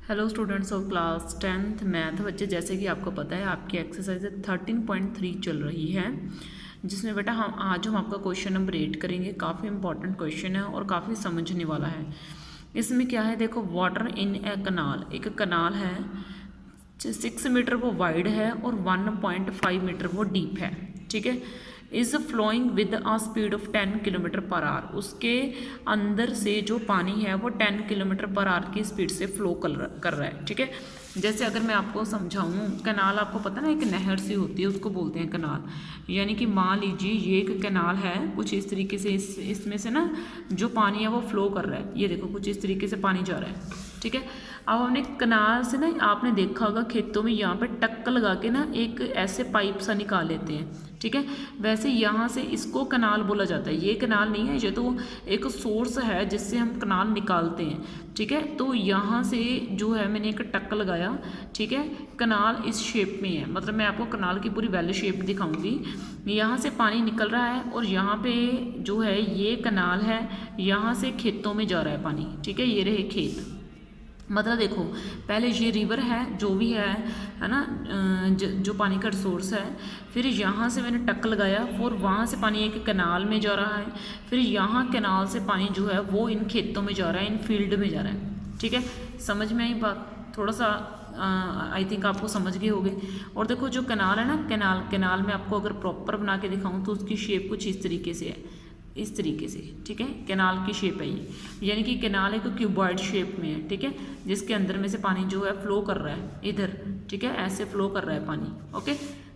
Hello students of class 10th math बच्चे, जैसे कि आपको पता है आपकी एक्सरसाइज 13.3 चल रही है, जिसमें बेटा हम आपका क्वेश्चन नंबर 8 करेंगे। काफ़ी इंपॉर्टेंट क्वेश्चन है और काफ़ी समझने वाला है। इसमें क्या है, देखो, वाटर इन ए कनाल, एक कनाल है 6 मीटर वो वाइड है और 1.5 मीटर वो डीप है, ठीक है। Is flowing with a speed of 10 kilometre per hour, उसके अंदर से जो पानी है वो 10 किलोमीटर पर आवर की स्पीड से फ्लो कर रहा है, ठीक है। जैसे अगर मैं आपको समझाऊं, कनाल आपको पता ना, एक नहर सी होती है, उसको बोलते हैं कनाल। यानी कि मान लीजिए ये एक कनाल है, कुछ इस तरीके से इसमें से ना जो पानी है वो फ्लो कर रहा है। ये देखो, कुछ इस तरीके से पानी जा रहा है, ठीक है। अब हमने कनाल से ना, आपने देखा होगा खेतों में यहाँ पे टक्कर लगा के ना एक ऐसे पाइप सा निकाल लेते हैं, ठीक है। वैसे यहाँ से इसको कनाल बोला जाता है। ये कनाल नहीं है, ये तो एक सोर्स है जिससे हम कनाल निकालते हैं, ठीक है। तो यहाँ से जो है मैंने एक टक्कर लगाया, ठीक है। कनाल इस शेप में है, मतलब मैं आपको कनाल की पूरी वैल्यू शेप दिखाऊंगी। यहाँ से पानी निकल रहा है और यहाँ पे जो है ये कनाल है, यहाँ से खेतों में जा रहा है पानी, ठीक है। ये रहे खेत, मतलब देखो, पहले ये रिवर है जो भी है ना, जो पानी का सोर्स है। फिर यहाँ से मैंने टक्कर लगाया और वहाँ से पानी एक कनाल में जा रहा है। फिर यहाँ कनाल से पानी जो है वो इन खेतों में जा रहा है, इन फील्ड में जा रहा है, ठीक है। समझ में आई बात? थोड़ा सा आई थिंक आपको समझ गए होंगे। और देखो, जो कनाल है ना, कनाल में आपको अगर प्रॉपर बना के दिखाऊँ तो उसकी शेप कुछ इस तरीके से है, इस तरीके से, ठीक है। कैनाल की शेप है ये, यानी कि कैनाल एक क्यूबॉइड शेप में है, ठीक है, जिसके अंदर में से पानी जो है फ्लो कर रहा है इधर, ठीक है, ऐसे फ्लो कर रहा है पानी। ओके,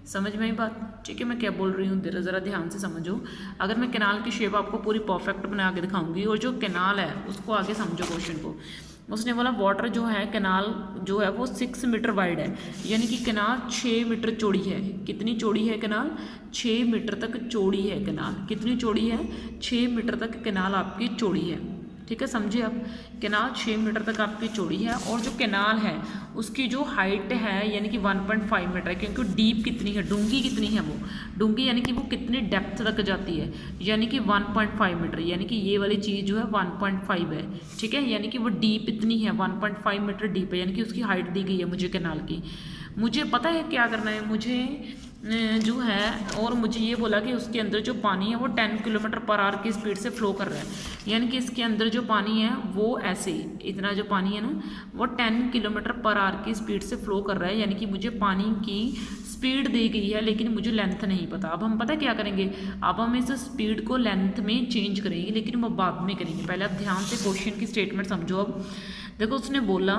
समझ में आई बात? ठीक है, मैं क्या बोल रही हूँ ज़रा ध्यान से समझो। अगर मैं कैनाल की शेप आपको पूरी परफेक्ट बना के दिखाऊंगी, और जो कैनाल है उसको आगे समझो क्वेश्चन को। उसने बोला वाटर जो है, कैनाल जो है वो 6 मीटर वाइड है, यानी कि कैनाल 6 मीटर चौड़ी है। कितनी चौड़ी है कैनाल? 6 मीटर तक चौड़ी है कैनाल। कितनी चौड़ी है? 6 मीटर तक कैनाल आपकी चौड़ी है, ठीक है, समझे आप। कैनाल 6 मीटर तक आपकी चौड़ी है, और जो कैनाल है उसकी जो हाइट है यानी कि 1.5 मीटर है, क्योंकि डीप कितनी है, डूंगी कितनी है, वो डूंगी यानी कि वो कितनी डेप्थ तक जाती है, यानी कि 1.5 मीटर, यानी कि ये वाली चीज़ जो है 1.5 है, ठीक है। यानी कि वो डीप इतनी है, 1.5 मीटर डीप है, यानी कि उसकी हाइट दी गई है मुझे कैनाल की। मुझे पता है क्या करना है, मुझे जो है, और मुझे ये बोला कि उसके अंदर जो पानी है वो 10 किलोमीटर पर आवर की स्पीड से फ्लो कर रहा है, यानी कि इसके अंदर जो पानी है वो ऐसे, इतना जो पानी है ना वो 10 किलोमीटर पर आवर की स्पीड से फ्लो कर रहा है, यानी कि मुझे पानी की स्पीड दी गई है, लेकिन मुझे लेंथ नहीं पता। अब हम पता क्या करेंगे, अब हम इस स्पीड को लेंथ में चेंज करेंगे, लेकिन वो बाद में करेंगे। पहले आप ध्यान से क्वेश्चन की स्टेटमेंट समझो। अब देखो, उसने बोला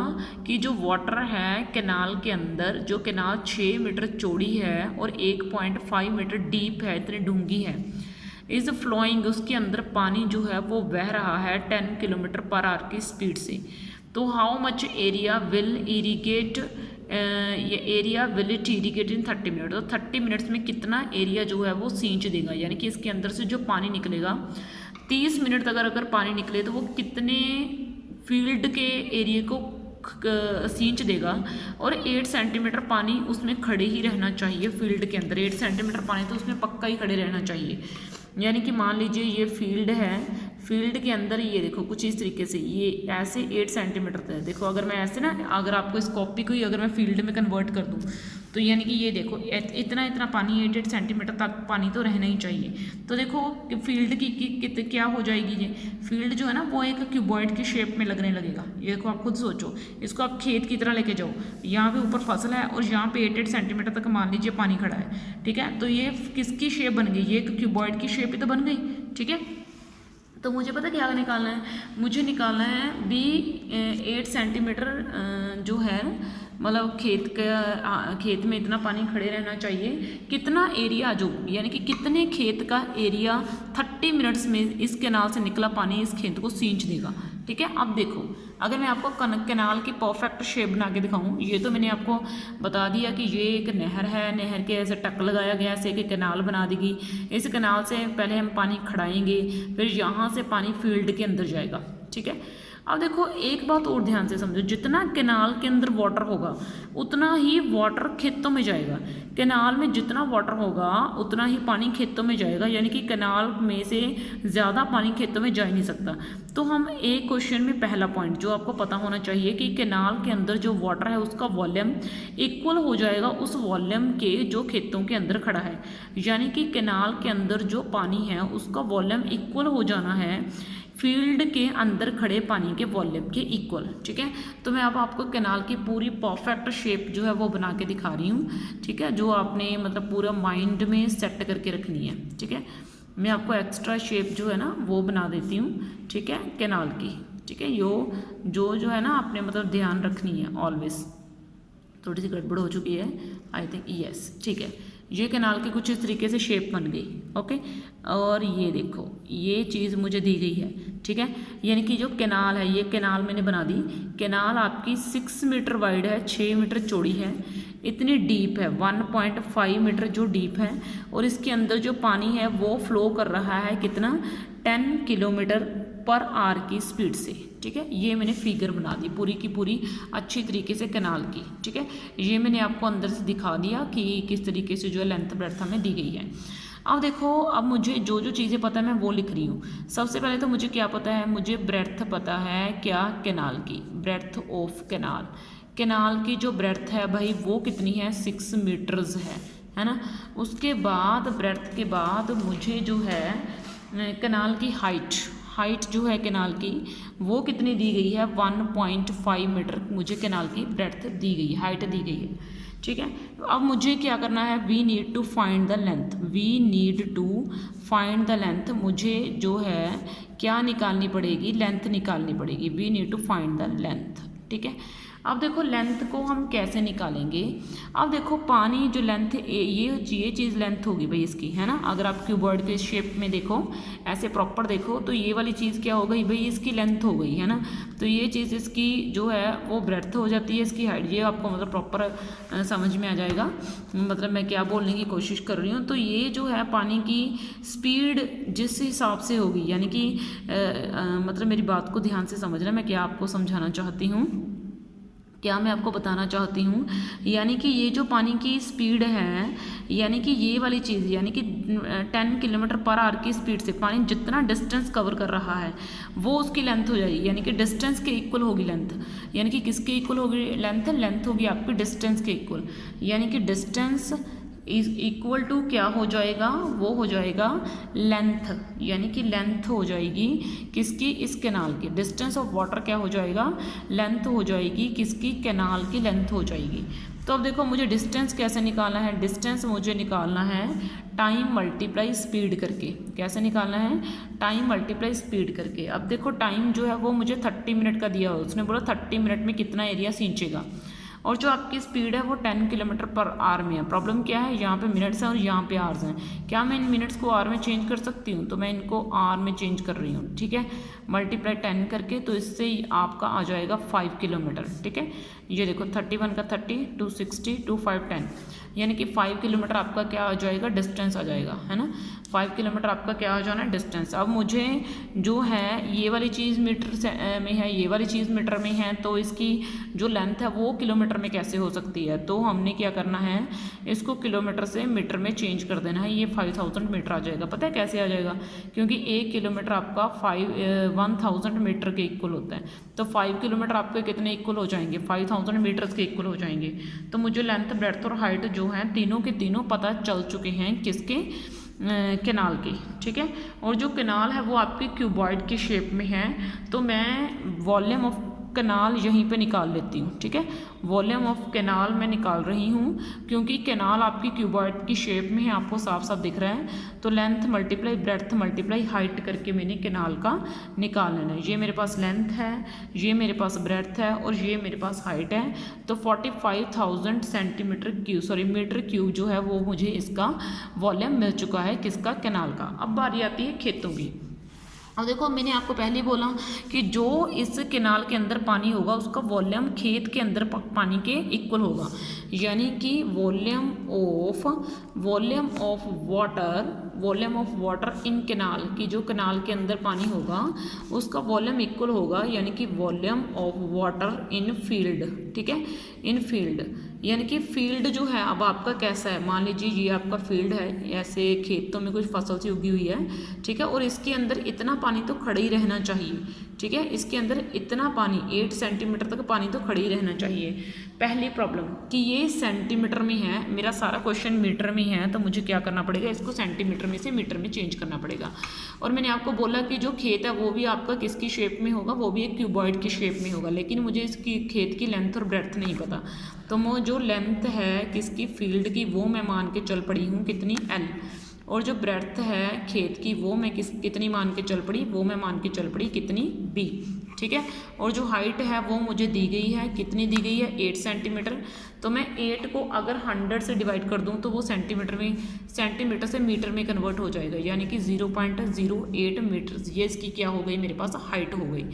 कि जो वाटर है कैनाल के अंदर, जो कैनाल 6 मीटर चौड़ी है और 1.5 मीटर डीप है, इतनी डूंगी है, इज फ्लोइंग, उसके अंदर पानी जो है वो बह रहा है 10 किलोमीटर पर आवर की स्पीड से। तो how much area will irrigate, ये area will it irrigate in 30 minute, तो 30 मिनट्स में कितना एरिया जो है वो सींच देगा, यानी कि इसके अंदर से जो पानी निकलेगा 30 मिनट तक अगर पानी निकले तो वो कितने फील्ड के एरिया को सींच देगा। और 8 सेंटीमीटर पानी उसमें खड़े ही रहना चाहिए, फील्ड के अंदर 8 सेंटीमीटर पानी तो उसमें पक्का ही खड़े रहना चाहिए। यानी कि मान लीजिए ये फील्ड है, फील्ड के अंदर ये देखो कुछ इस तरीके से, ये ऐसे 8 सेंटीमीटर तक है। देखो, अगर मैं ऐसे ना, अगर आपको इस कॉपी को ही अगर मैं फील्ड में कन्वर्ट कर दूँ तो यानी कि ये देखो इतना इतना पानी 8 सेंटीमीटर तक पानी तो रहना ही चाहिए। तो देखो कि फील्ड की क्या हो जाएगी, ये फील्ड जो है ना वो एक क्यूबॉइड की शेप में लगने लगेगा। ये देखो, आप खुद सोचो, इसको आप खेत की तरह लेके जाओ, यहाँ पे ऊपर फसल है और यहाँ पे 8 सेंटीमीटर तक मान लीजिए पानी खड़ा है, ठीक है। तो ये किसकी शेप बन गई? ये एक क्यूबॉइड की शेप ही तो बन गई, ठीक है। तो मुझे पता क्या निकालना है, मुझे निकालना है भी 8 सेंटीमीटर जो है, मतलब खेत में इतना पानी खड़े रहना चाहिए, कितना एरिया जो, यानी कि कितने खेत का एरिया 30 मिनट्स में इस कैनाल से निकला पानी इस खेत को सींच देगा, ठीक है। अब देखो, अगर मैं आपको कैनाल की परफेक्ट शेप बना के दिखाऊं, ये तो मैंने आपको बता दिया कि ये एक नहर है, नहर के ऐसे टक लगाया गया, ऐसे एक कैनाल बना देगी। इस कैनाल से पहले हम पानी खड़ाएंगे, फिर यहाँ से पानी फील्ड के अंदर जाएगा, ठीक है। अब देखो एक बात और ध्यान से समझो, जितना कैनाल के अंदर वाटर होगा उतना ही वाटर खेतों में जाएगा। कैनाल में जितना वाटर होगा उतना ही पानी खेतों में जाएगा, यानी कि कैनाल में से ज़्यादा पानी खेतों में जा ही नहीं सकता। तो हम एक क्वेश्चन में पहला पॉइंट जो आपको पता होना चाहिए कि कैनाल के अंदर जो वाटर है उसका वॉल्यूम इक्वल हो जाएगा उस वॉल्यूम के जो खेतों के अंदर खड़ा है, यानी कि कैनाल के अंदर जो पानी है उसका वॉल्यूम इक्वल हो जाना है फील्ड के अंदर खड़े पानी के वॉल्यूम के इक्वल। ठीक है, तो मैं अब आपको कैनाल की पूरी परफेक्ट शेप जो है वो बना के दिखा रही हूँ। ठीक है, जो आपने मतलब पूरा माइंड में सेट करके रखनी है। ठीक है, मैं आपको एक्स्ट्रा शेप जो है ना वो बना देती हूँ। ठीक है, कैनाल की। ठीक है, जो है ना आपने मतलब ध्यान रखनी है ऑलवेज। थोड़ी सी गड़बड़ हो चुकी है आई थिंक, यस। ठीक है, ये कैनाल की कुछ इस तरीके से शेप बन गई। ओके, और ये देखो ये चीज़ मुझे दी गई है। ठीक है, यानी कि जो कैनाल है ये कैनाल मैंने बना दी। कैनाल आपकी 6 मीटर वाइड है, 6 मीटर चौड़ी है, इतनी डीप है 1.5 मीटर जो डीप है, और इसके अंदर जो पानी है वो फ्लो कर रहा है कितना 10 किलोमीटर पर आवर की स्पीड से। ठीक है, ये मैंने फिगर बना दी पूरी की पूरी अच्छी तरीके से कैनाल की। ठीक है, ये मैंने आपको अंदर से दिखा दिया कि किस तरीके से जो है लेंथ ब्रेड्थ हमें दी गई है। अब देखो, अब मुझे जो चीज़ें पता है मैं वो लिख रही हूँ। सबसे पहले तो मुझे क्या पता है, मुझे ब्रेड्थ पता है क्या कैनाल की, ब्रेड्थ ऑफ कैनाल। कैनाल की जो ब्रेड्थ है भाई वो कितनी है 6 मीटर्स है ना। उसके बाद ब्रेड्थ के बाद मुझे जो है कैनाल की हाइट जो है कैनाल की वो कितनी दी गई है 1.5 मीटर मुझे कैनाल की ब्रेड्थ दी गई है, हाइट दी गई है। ठीक है, अब मुझे क्या करना है, we need to find the length, we need to find the length. मुझे जो है क्या निकालनी पड़ेगी, लेंथ निकालनी पड़ेगी। We need to find the length. ठीक है, अब देखो लेंथ को हम कैसे निकालेंगे। अब देखो पानी जो लेंथ ये चीज़ लेंथ होगी भाई इसकी, है ना। अगर आप क्यूबॉइड के शेप में देखो, ऐसे प्रॉपर देखो, तो ये वाली चीज़ क्या हो गई भाई, इसकी लेंथ हो गई, है ना। तो ये चीज़ इसकी जो है वो ब्रेड्थ हो जाती है, इसकी हाइट। ये आपको मतलब प्रॉपर समझ में आ जाएगा, मतलब मैं क्या बोलने की कोशिश कर रही हूँ। तो ये जो है पानी की स्पीड जिस हिसाब से होगी, यानी कि मतलब मेरी बात को ध्यान से समझना, मैं क्या आपको समझाना चाहती हूँ, क्या मैं आपको बताना चाहती हूँ। यानी कि ये जो पानी की स्पीड है, यानी कि ये वाली चीज़, यानी कि 10 किलोमीटर पर आवर की स्पीड से पानी जितना डिस्टेंस कवर कर रहा है वो उसकी लेंथ हो जाएगी, यानी कि डिस्टेंस के इक्वल होगी लेंथ। यानी कि किसके इक्वल होगी लेंथ होगी आपकी डिस्टेंस के इक्वल, यानी कि डिस्टेंस इज इक्वल टू क्या हो जाएगा, वो हो जाएगा लेंथ, यानी कि लेंथ हो जाएगी किसकी, इस कैनाल की। डिस्टेंस ऑफ वाटर क्या हो जाएगा, लेंथ हो जाएगी किसकी, कैनाल की लेंथ हो जाएगी। तो अब देखो मुझे डिस्टेंस कैसे निकालना है, डिस्टेंस मुझे निकालना है टाइम मल्टीप्लाई स्पीड करके। कैसे निकालना है, टाइम मल्टीप्लाई स्पीड करके। अब देखो टाइम जो है वो मुझे 30 मिनट का दिया हो, उसने बोला 30 मिनट में कितना एरिया सींचेगा, और जो आपकी स्पीड है वो 10 किलोमीटर पर आवर में है। प्रॉब्लम क्या है, यहाँ पे मिनट्स हैं और यहाँ पे आवर्स हैं। क्या मैं इन मिनट्स को आवर में चेंज कर सकती हूँ, तो मैं इनको आवर में चेंज कर रही हूँ। ठीक है, मल्टीप्लाई 10 करके, तो इससे आपका आ जाएगा 5 किलोमीटर। ठीक है, ये देखो 31 का 30, 260, 2 5 10, यानी कि 5 किलोमीटर आपका क्या आ जाएगा, डिस्टेंस आ जाएगा, है ना। 5 किलोमीटर आपका क्या आ जाना है, डिस्टेंस। अब मुझे जो है ये वाली चीज़ मीटर से में है, ये वाली चीज़ मीटर में है, तो इसकी जो लेंथ है वो किलोमीटर में कैसे हो सकती है। तो हमने क्या करना है, इसको किलोमीटर से मीटर में चेंज कर देना है। ये 5000 मीटर आ जाएगा। पता है कैसे आ जाएगा, क्योंकि 1 किलोमीटर आपका 1000 मीटर के इक्वल होता है। तो 5 किलोमीटर आपके कितने इक्वल हो जाएंगे, 5000 मीटर्स के इक्वल हो जाएंगे। तो मुझे लेंथ ब्रेड्थ और हाइट जो है तीनों के तीनों पता चल चुके हैं किसके, कैनाल की। ठीक है, और जो कैनाल है वो आपकी क्यूबॉइड की शेप में है, तो मैं वॉल्यूम ऑफ कैनाल यहीं पे निकाल लेती हूँ। ठीक है, वॉल्यूम ऑफ कैनाल मैं निकाल रही हूँ क्योंकि कैनाल आपकी क्यूबॉइड की शेप में है, आपको साफ साफ दिख रहा है। तो length multiply breadth multiply height करके मैंने कैनाल का निकाल लेना है। ये मेरे पास लेंथ है, ये मेरे पास ब्रेड्थ है, और ये मेरे पास हाइट है। तो 45,000 मीटर क्यूब जो है वो मुझे इसका वॉल्यूम मिल चुका है, किसका, कैनाल का। अब बारी आती है खेतों की। अब देखो मैंने आपको पहले ही बोला कि जो इस कैनाल के अंदर पानी होगा उसका वॉल्यूम खेत के अंदर पानी के इक्वल होगा, यानी कि volume of water in canal की, जो कैनाल के अंदर पानी होगा उसका वॉल्यूम इक्वल होगा, यानी कि volume of water in field. ठीक है, इन फील्ड यानी कि फील्ड जो है अब आपका कैसा है, मान लीजिए ये आपका फील्ड है, ऐसे खेतों में कुछ फसल सी उगी हुई है, ठीक है, और इसके अंदर इतना पानी तो खड़ा ही रहना चाहिए। ठीक है, इसके अंदर इतना पानी 8 सेंटीमीटर तक पानी तो खड़ा ही रहना चाहिए। पहली प्रॉब्लम कि ये सेंटीमीटर में है, मेरा सारा क्वेश्चन मीटर में है, तो मुझे क्या करना पड़ेगा, इसको सेंटीमीटर में से मीटर में चेंज करना पड़ेगा। और मैंने आपको बोला कि जो खेत है वो भी आपका किसकी शेप में होगा, वो भी एक क्यूबॉइड की शेप में होगा, लेकिन मुझे इसकी खेत की लेंथ और ब्रेड्थ नहीं पता, तो वो जो लेंथ है किसकी, फील्ड की, वो मैं मान के चल पड़ी हूँ कितनी, L, और जो ब्रेड्थ है खेत की वो मैं कितनी मान के चल पड़ी, वो मैं मान के चल पड़ी कितनी, B। ठीक है, और जो हाइट है वो मुझे दी गई है, कितनी दी गई है, 8 सेंटीमीटर। तो मैं 8 को अगर 100 से डिवाइड कर दूं तो वो सेंटीमीटर से मीटर में कन्वर्ट हो जाएगा, यानी कि 0.08 मीटर, ये इसकी क्या हो गई, मेरे पास हाइट हो गई।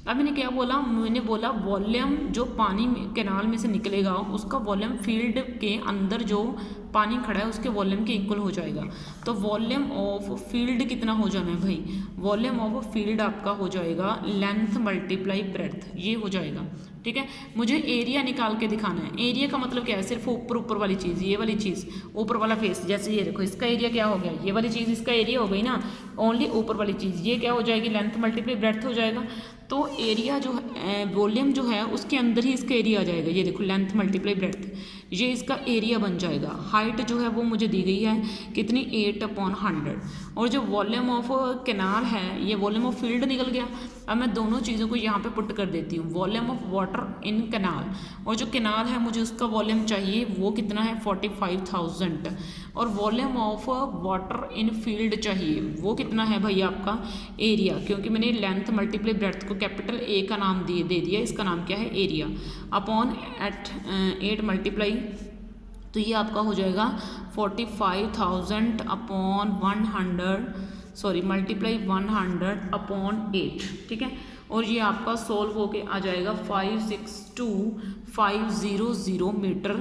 अब मैंने क्या बोला, मैंने बोला वॉल्यूम जो पानी कैनाल में से निकलेगा उसका वॉल्यूम फील्ड के अंदर जो पानी खड़ा है उसके वॉल्यूम के इक्वल हो जाएगा। तो वॉल्यूम ऑफ फील्ड कितना हो जाना है भाई, वॉल्यूम ऑफ फील्ड आपका हो जाएगा लेंथ मल्टीप्लाई ब्रेड्थ, ये हो जाएगा। ठीक है, मुझे एरिया निकाल के दिखाना है। एरिया का मतलब क्या है, सिर्फ ऊपर वाली चीज़, ये वाली चीज़, ऊपर वाला फेस, जैसे ये देखो इसका एरिया क्या हो गया, ये वाली चीज़ इसका एरिया हो गई ना, ओनली ऊपर वाली चीज़, ये क्या हो जाएगी, लेंथ मल्टीप्लाई ब्रेड्थ हो जाएगा। तो एरिया जो है, वॉल्यूम जो है उसके अंदर ही इसका एरिया आ जाएगा, ये देखो लेंथ मल्टीप्लाई ब्रेड्थ, ये इसका एरिया बन जाएगा। हाइट जो है वो मुझे दी गई है कितनी, 8/100, और जो वॉल्यूम ऑफ कैनाल है, ये वॉल्यूम ऑफ फील्ड निकल गया। अब मैं दोनों चीज़ों को यहाँ पे पुट कर देती हूँ, volume of water in canal, और जो कैनाल है मुझे उसका वॉल्यूम चाहिए, वो कितना है 45,000, और volume of water in field चाहिए, वो कितना है भाई आपका एरिया, क्योंकि मैंने लेंथ मल्टीप्लाई ब्रेड्थ को कैपिटल A का नाम दे दिया, इसका नाम क्या है, एरिया, अपॉन 8 मल्टीप्लाई, तो ये आपका हो जाएगा 45,000 अपॉन 100 मल्टीप्लाई 100/8। ठीक है, और ये आपका सोल्व होके आ जाएगा 562,500 मीटर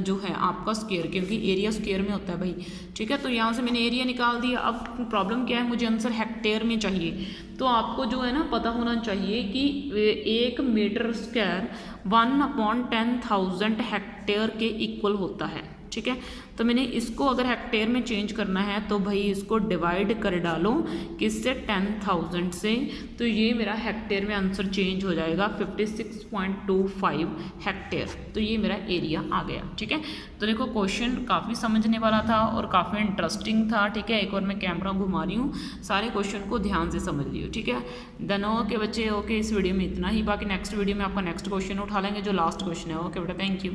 जो है आपका स्क्वायर, क्योंकि एरिया स्क्वायर में होता है भाई। ठीक है, तो यहाँ से मैंने एरिया निकाल दिया। अब प्रॉब्लम क्या है, मुझे आंसर हेक्टेयर में चाहिए। तो आपको जो है ना पता होना चाहिए कि 1 मीटर स्क्वायर 1/10,000 हेक्टेयर के इक्वल होता है। ठीक है, तो मैंने इसको अगर हेक्टेयर में चेंज करना है तो भाई इसको डिवाइड कर डालो किससे, 10,000 से, तो ये मेरा हेक्टेयर में आंसर चेंज हो जाएगा 56.25 हेक्टेयर। तो ये मेरा एरिया आ गया। ठीक है, तो देखो क्वेश्चन काफ़ी समझने वाला था और काफ़ी इंटरेस्टिंग था। ठीक है, एक बार मैं कैमरा घुमा रही हूँ, सारे क्वेश्चन को ध्यान से समझ लियो। ठीक है, देन ओके बच्चे, ओके, इस वीडियो में इतना ही, बाकी नेक्स्ट वीडियो में आपका नेक्स्ट क्वेश्चन उठा लेंगे जो लास्ट क्वेश्चन है। ओके बेटा, थैंक यू।